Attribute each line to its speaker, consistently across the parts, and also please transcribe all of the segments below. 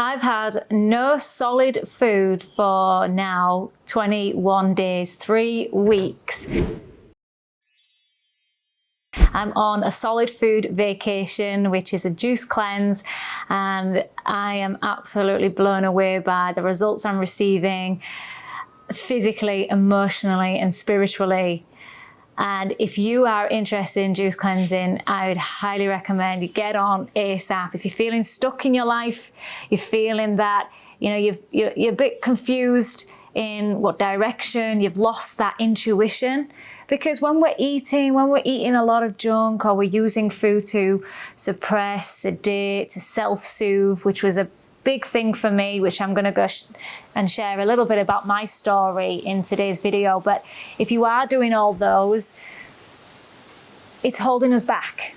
Speaker 1: I've had no solid food for now 21 days, 3 weeks. I'm on a solid food vacation, which is a juice cleanse, and I am absolutely blown away by the results I'm receiving physically, emotionally, and spiritually. And if you are interested in juice cleansing, I would highly recommend you get on ASAP. If you're feeling stuck in your life, you're feeling that you're a bit confused in what direction, you've lost that intuition. Because when we're eating a lot of junk, or we're using food to suppress, sedate, to self-soothe, which was a big thing for me, which I'm going to go and share a little bit about my story in today's video. But if you are doing all those, it's holding us back,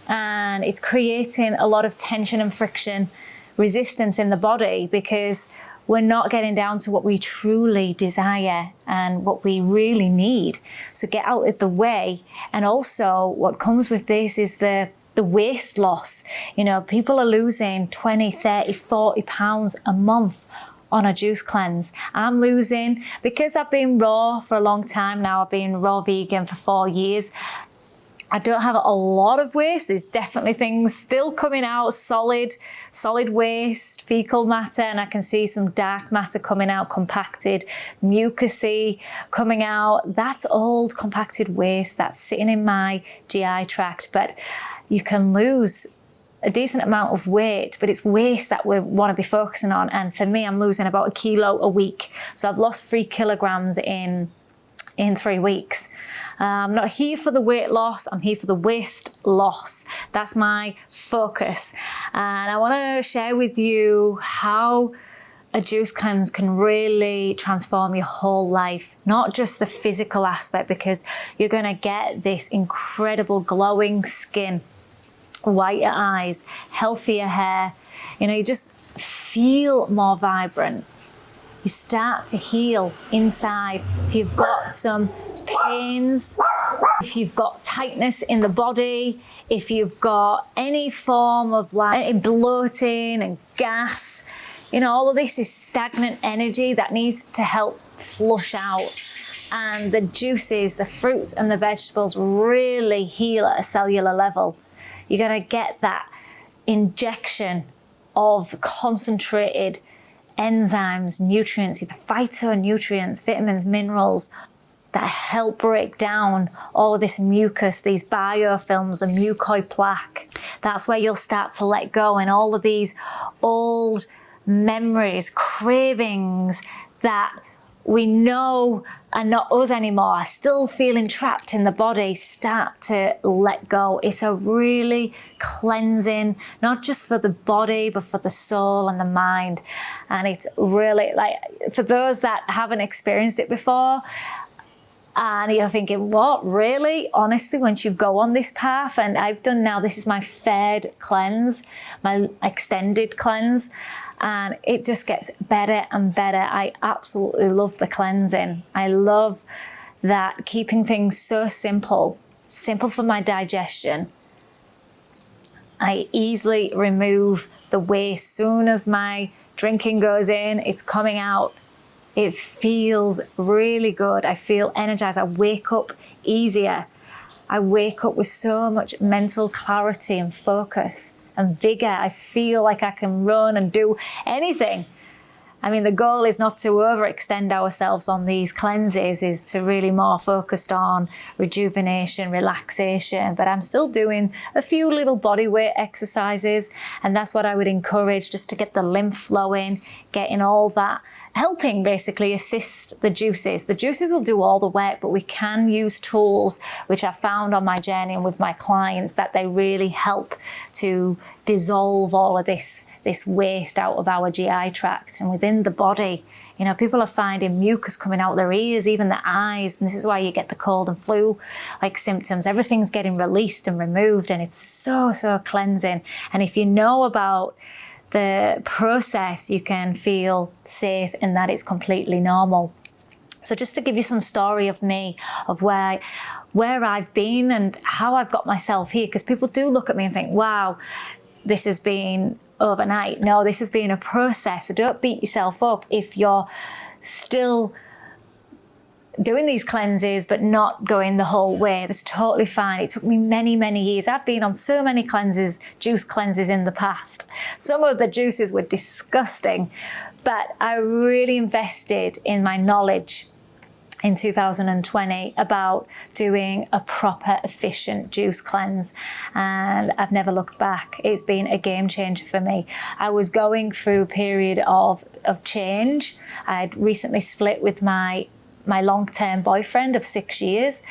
Speaker 1: and it's creating a lot of tension and friction, resistance in the body, because we're not getting down to what we truly desire and what we really need. So get out of the way. And also what comes with this is the waist loss. People are losing 20, 30, 40 pounds a month on a juice cleanse. I'm losing, because I've been raw for a long time now, I've been raw vegan for 4 years. I don't have a lot of waste. There's definitely things still coming out, solid waste, fecal matter, and I can see some dark matter coming out, compacted, mucousy coming out. That's old compacted waste that's sitting in my GI tract. But you can lose a decent amount of weight, but it's waste that we want to be focusing on. And for me, I'm losing about 1 kilo a week. So I've lost 3 kilograms in 3 weeks. I'm not here for the weight loss, I'm here for the waist loss. That's my focus. And I want to share with you how a juice cleanse can really transform your whole life, not just the physical aspect, because you're going to get this incredible glowing skin, whiter eyes, healthier hair. You just feel more vibrant. You start to heal inside. If you've got some pains, if you've got tightness in the body, if you've got any form of bloating and gas, all of this is stagnant energy that needs to help flush out. And the juices, the fruits and the vegetables really heal at a cellular level. You're going to get that injection of concentrated enzymes, nutrients, the phytonutrients, vitamins, minerals that help break down all of this mucus, these biofilms and mucoid plaque. That's where you'll start to let go, and all of these old memories, cravings that we know are not us anymore, are still feeling trapped in the body, start to let go. It's a really cleansing, not just for the body, but for the soul and the mind. And it's really, for those that haven't experienced it before, and you're thinking, what, really? Honestly, once you go on this path, and I've done now, this is my 3rd cleanse, my extended cleanse, and it just gets better and better. I absolutely love the cleansing. I love that, keeping things so simple for my digestion. I easily remove the waste. Soon as my drinking goes in, it's coming out. It feels really good. I feel energized. I wake up easier. I wake up with so much mental clarity and focus and vigor. I feel like I can run and do anything. I mean, the goal is not to overextend ourselves on these cleanses, is to really more focused on rejuvenation, relaxation, but I'm still doing a few little body weight exercises, and that's what I would encourage, just to get the lymph flowing, getting all that, helping basically assist the juices. The juices will do all the work, but we can use tools, which I found on my journey and with my clients, that they really help to dissolve all of this waste out of our GI tract and within the body. People are finding mucus coming out their ears, even their eyes, and this is why you get the cold and flu like symptoms. Everything's getting released and removed, and it's so cleansing. And if you know about the process, you can feel safe in that it's completely normal. So just to give you some story of me, of where I've been and how I've got myself here, because people do look at me and think, wow, this has been overnight. No, this has been a process. So don't beat yourself up if you're still doing these cleanses but not going the whole way. That's totally fine. It took me many, many years. I've been on so many cleanses, juice cleanses in the past. Some of the juices were disgusting, but I really invested in my knowledge in 2020 about doing a proper, efficient juice cleanse, and I've never looked back. It's been a game changer for me. I was going through a period of change. I'd recently split with my long-term boyfriend of 6 years,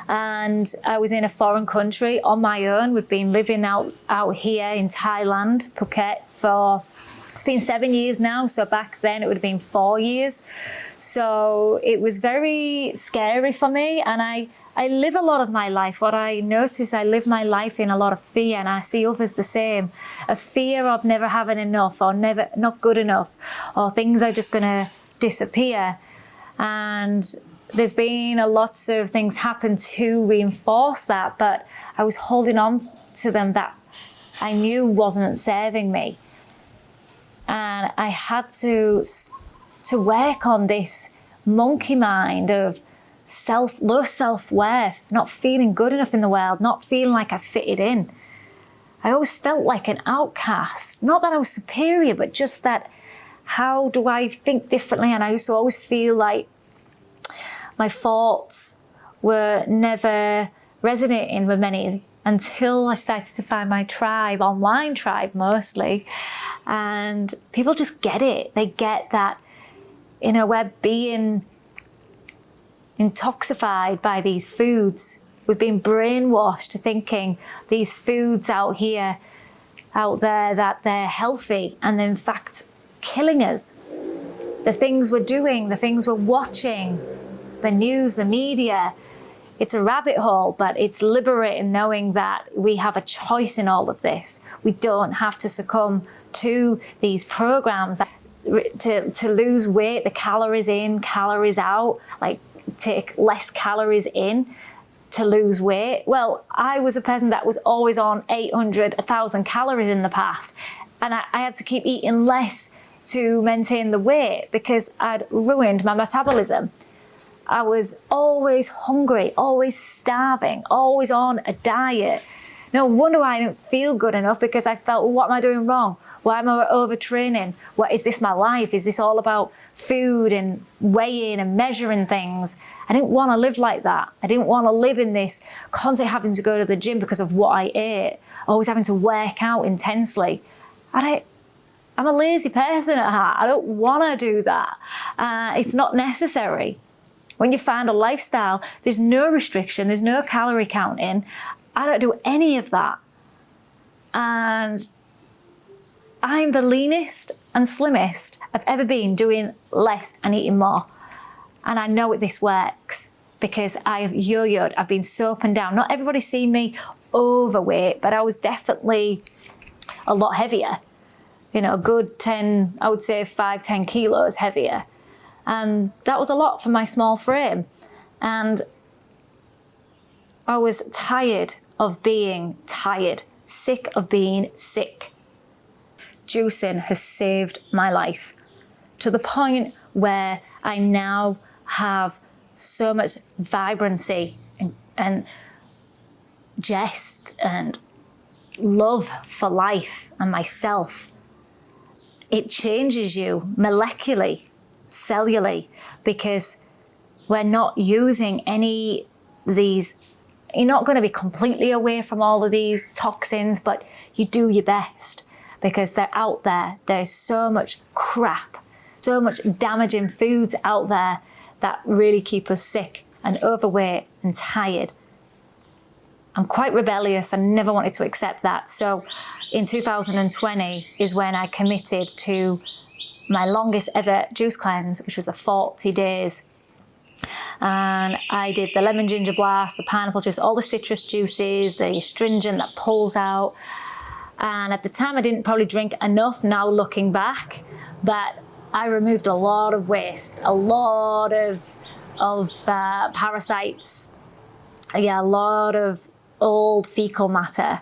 Speaker 1: and I was in a foreign country on my own. We'd been living out here in Thailand, Phuket, it's been 7 years now, so back then it would have been 4 years. So it was very scary for me, and I live a lot of my life. What I notice, I live my life in a lot of fear, and I see others the same. A fear of never having enough, or never not good enough, or things are just gonna disappear. And there's been a lots of things happen to reinforce that, but I was holding on to them that I knew wasn't serving me. And I had to work on this monkey mind of low self-worth, not feeling good enough in the world, not feeling like I fitted in. I always felt like an outcast. Not that I was superior, but just that, how do I think differently? And I used to always feel like my thoughts were never resonating with many, until I started to find my tribe, online tribe mostly. And people just get it. They get that, we're being intoxified by these foods. We've been brainwashed to thinking these foods out there, that they're healthy, and they're in fact killing us. The things we're doing, the things we're watching, the news, the media, it's a rabbit hole, but it's liberating knowing that we have a choice in all of this. We don't have to succumb to these programs to lose weight, the calories in, calories out, like take less calories in to lose weight. Well, I was a person that was always on 800, 1,000 calories in the past, and I had to keep eating less to maintain the weight because I'd ruined my metabolism. I was always hungry, always starving, always on a diet. No wonder why I didn't feel good enough, because I felt, well, what am I doing wrong? Why am I overtraining? What is this, my life? Is this all about food and weighing and measuring things? I didn't want to live like that. I didn't want to live in this constantly having to go to the gym because of what I ate, always having to work out intensely. I'm a lazy person at heart. I don't want to do that. It's not necessary. When you find a lifestyle, there's no restriction, there's no calorie counting. I don't do any of that. And I'm the leanest and slimmest I've ever been, doing less and eating more. And I know this works because I've yo-yoed. I've been so up and down. Not everybody's seen me overweight, but I was definitely a lot heavier. A good 10, I would say 5, 10 kilos heavier. And that was a lot for my small frame. And I was tired of being tired, sick of being sick. Juicing has saved my life to the point where I now have so much vibrancy and zest and love for life and myself. It changes you molecularly, cellularly, because we're not using any of these. You're not going to be completely away from all of these toxins, but you do your best because they're out there. There's so much crap, so much damaging foods out there that really keep us sick and overweight and tired. I'm quite rebellious. I never wanted to accept that. So in 2020 is when I committed to my longest ever juice cleanse, which was 40 days. And I did the lemon ginger blast, the pineapple juice, all the citrus juices, the astringent that pulls out. And at the time I didn't probably drink enough, now looking back, but I removed a lot of waste, a lot of parasites, a lot of old fecal matter.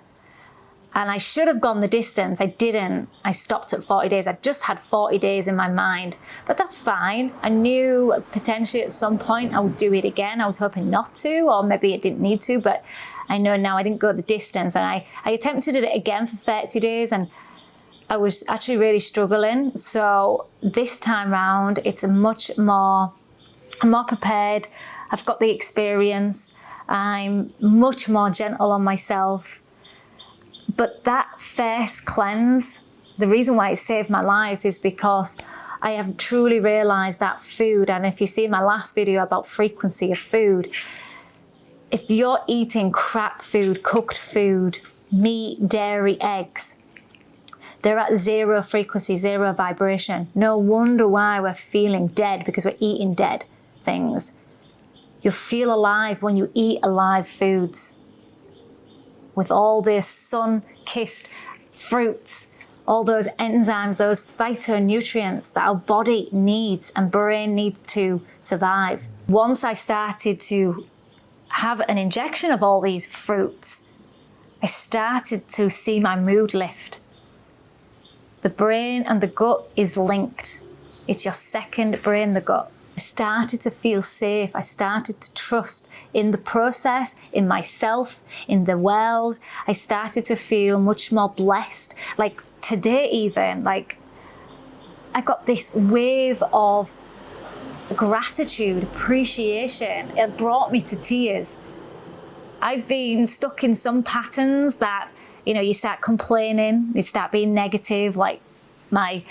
Speaker 1: And I should have gone the distance. I didn't. I stopped at 40 days. I just had 40 days in my mind, but that's fine. I knew potentially at some point I would do it again. I was hoping not to, or maybe it didn't need to, but I know now I didn't go the distance. And I attempted it again for 30 days and I was actually really struggling. So this time round, it's I'm more prepared. I've got the experience. I'm much more gentle on myself. But that first cleanse, the reason why it saved my life is because I have truly realized that food, and if you see my last video about frequency of food, if you're eating crap food, cooked food, meat, dairy, eggs, they're at 0 frequency, 0 vibration. No wonder why we're feeling dead, because we're eating dead things. You'll feel alive when you eat alive foods. With all this sun-kissed fruits, all those enzymes, those phytonutrients that our body needs and brain needs to survive. Once I started to have an injection of all these fruits, I started to see my mood lift. The brain and the gut is linked. It's your second brain, the gut. I started to feel safe. I started to trust in the process, in myself, in the world. I started to feel much more blessed. Like today even, like I got this wave of gratitude, appreciation. It brought me to tears. I've been stuck in some patterns that, you know, you start complaining, you start being negative, like my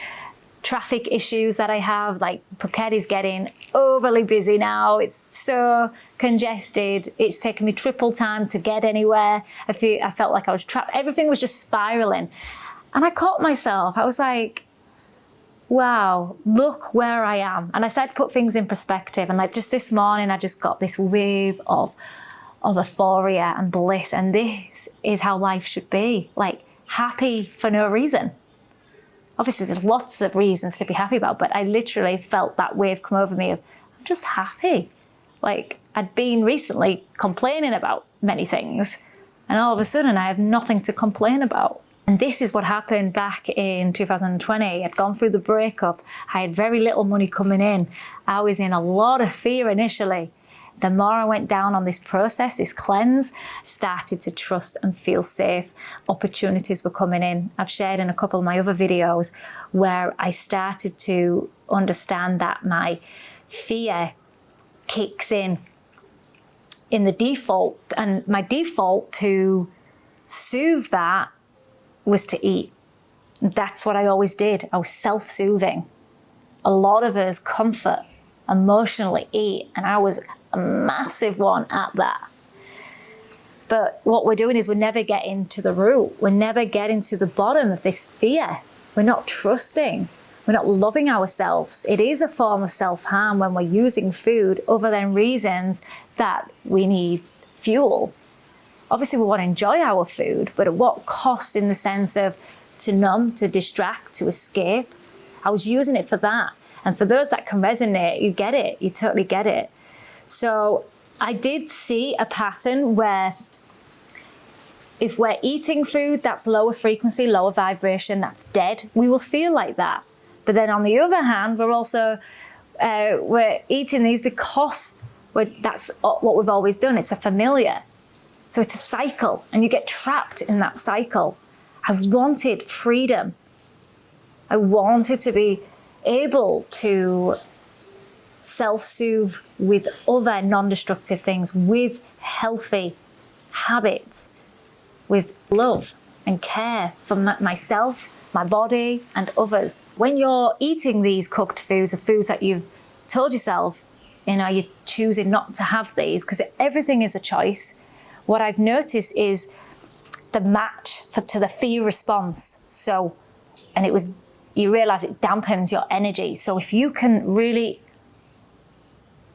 Speaker 1: traffic issues that I have, like Phuket is getting overly busy now. It's so congested. It's taken me triple time to get anywhere. I felt like I was trapped. Everything was just spiraling. And I caught myself. I was like, wow, look where I am. And I started to put things in perspective. And like just this morning, I just got this wave of euphoria and bliss. And this is how life should be. Like happy for no reason. Obviously, there's lots of reasons to be happy about, but I literally felt that wave come over me of, I'm just happy. Like, I'd been recently complaining about many things, and all of a sudden I have nothing to complain about. And this is what happened back in 2020. I'd gone through the breakup. I had very little money coming in. I was in a lot of fear initially. The more I went down on this process, this cleanse, started to trust and feel safe. Opportunities were coming in. I've shared in a couple of my other videos where I started to understand that my fear kicks in the default, and my default to soothe that was to eat. That's what I always did. I was self-soothing. A lot of us comfort, emotionally eat, and I was a massive one at that. But what we're doing is we're never getting to the root. We're never getting to the bottom of this fear. We're not trusting. We're not loving ourselves. It is a form of self-harm when we're using food other than reasons that we need fuel. Obviously, we want to enjoy our food, but at what cost in the sense of to numb, to distract, to escape? I was using it for that. And for those that can resonate, you get it. You totally get it. So I did see a pattern where if we're eating food that's lower frequency, lower vibration, that's dead, we will feel like that. But then on the other hand, we're also, we're eating these because that's what we've always done. It's a familiar. So it's a cycle and you get trapped in that cycle. I wanted freedom. I wanted to be able to self-soothe with other non-destructive things, with healthy habits, with love and care for myself, my body and others. When you're eating these cooked foods, the foods that you've told yourself, you know, you're choosing not to have these because everything is a choice. What I've noticed is the match to the fear response. So, and it was, you realize it dampens your energy. So if you can really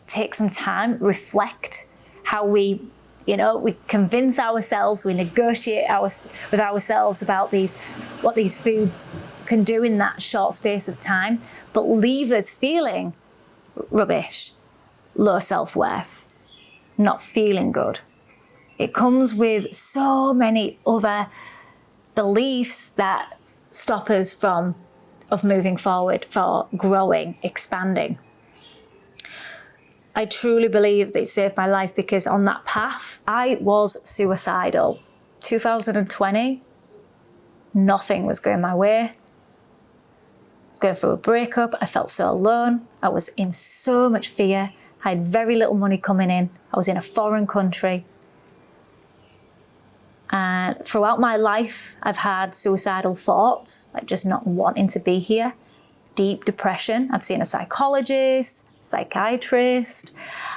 Speaker 1: take some time, reflect how we, you know, we convince ourselves, we negotiate with ourselves about what these foods can do in that short space of time, but leave us feeling rubbish, low self-worth, not feeling good. It comes with so many other beliefs that stop us of moving forward, for growing, expanding. I truly believe that it saved my life, because on that path, I was suicidal. 2020, nothing was going my way. I was going through a breakup. I felt so alone. I was in so much fear. I had very little money coming in. I was in a foreign country. And throughout my life, I've had suicidal thoughts, like just not wanting to be here, deep depression. I've seen a psychologist, psychiatrist.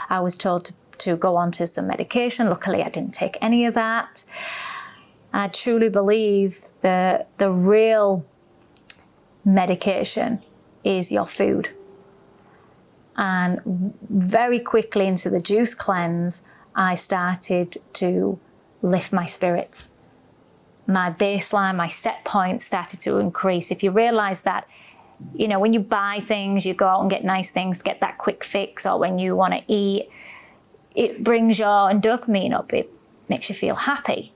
Speaker 1: I was told to go on to some medication. Luckily, I didn't take any of that. I truly believe the real medication is your food. And very quickly into the juice cleanse, I started to lift my spirits. My baseline, my set point started to increase. If you realize that, you know, when you buy things, you go out and get nice things, get that quick fix, or when you want to eat, it brings your dopamine up. It makes you feel happy.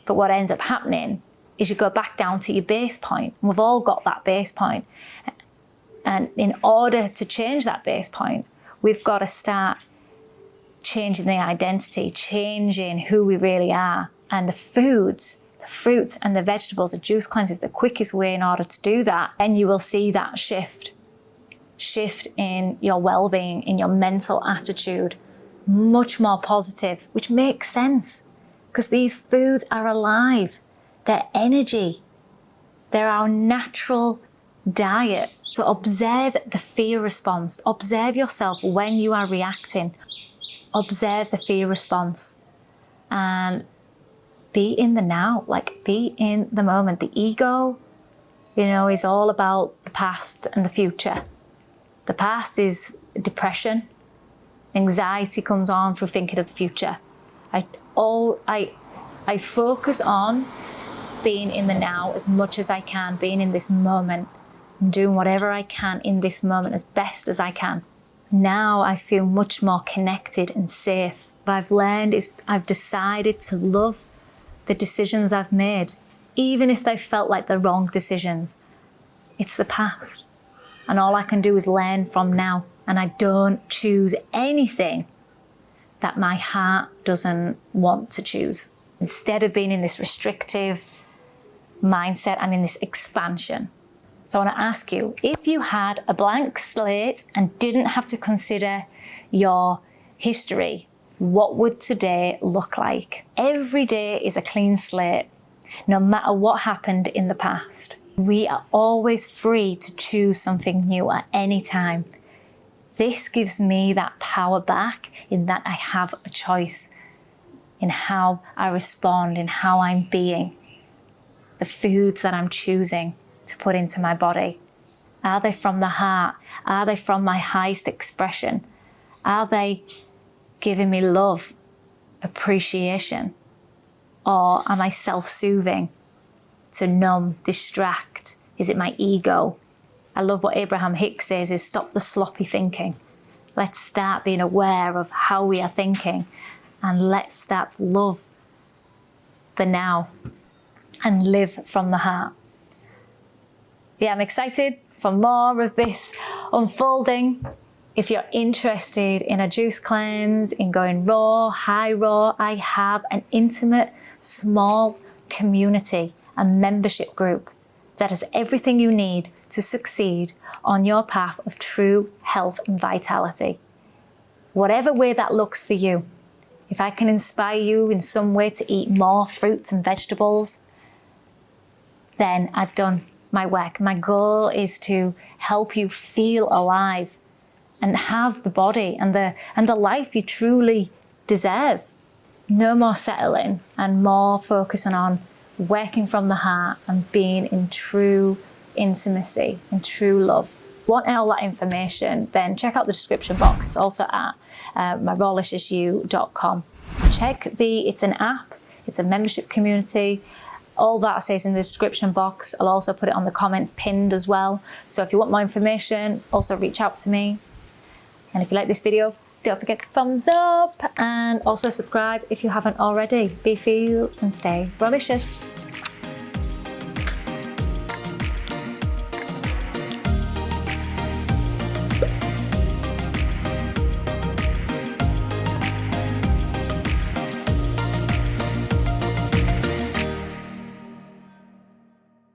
Speaker 1: But what ends up happening is you go back down to your base point. We've all got that base point. And in order to change that base point, we've got to start changing the identity, changing who we really are. And the foods, the fruits and the vegetables, the juice cleanse is the quickest way in order to do that. And you will see that shift in your well-being, in your mental attitude, much more positive, which makes sense because these foods are alive. They're energy. They're our natural diet. So observe the fear response. Observe yourself when you are reacting. Observe the fear response and be in the now, like be in the moment. The ego, you know, is all about the past and the future. The past is depression. Anxiety comes on through thinking of the future. I focus on being in the now as much as I can, being in this moment, and doing whatever I can in this moment as best as I can. Now I feel much more connected and safe. What I've learned is I've decided to love the decisions I've made, even if they felt like the wrong decisions. It's the past. And all I can do is learn from now. And I don't choose anything that my heart doesn't want to choose. Instead of being in this restrictive mindset, I'm in this expansion. So I want to ask you, if you had a blank slate and didn't have to consider your history, what would today look like? Every day is a clean slate, no matter what happened in the past. We are always free to choose something new at any time. This gives me that power back in that I have a choice in how I respond, in how I'm being, the foods that I'm choosing to put into my body. Are they from the heart? Are they from my highest expression? Are they giving me love, appreciation? Or am I self-soothing to numb, distract? Is it my ego? I love what Abraham Hicks says is stop the sloppy thinking. Let's start being aware of how we are thinking and let's start to love the now and live from the heart. Yeah, I'm excited for more of this unfolding. If you're interested in a juice cleanse, in going raw, high raw, I have an intimate, small community, a membership group that has everything you need to succeed on your path of true health and vitality. Whatever way that looks for you. If I can inspire you in some way to eat more fruits and vegetables, then I've done my work. My goal is to help you feel alive and have the body and the life you truly deserve. No more settling and more focusing on working from the heart and being in true intimacy and true love. Want all that information, then check out the description box. It's also at myrawliciousyou.com. It's an app, it's a membership community. All that stays in the description box. I'll also put it on the comments pinned as well. So if you want more information, also reach out to me. And if you like this video, don't forget to thumbs up and also subscribe if you haven't already. Be, feel and stay Rawlicious.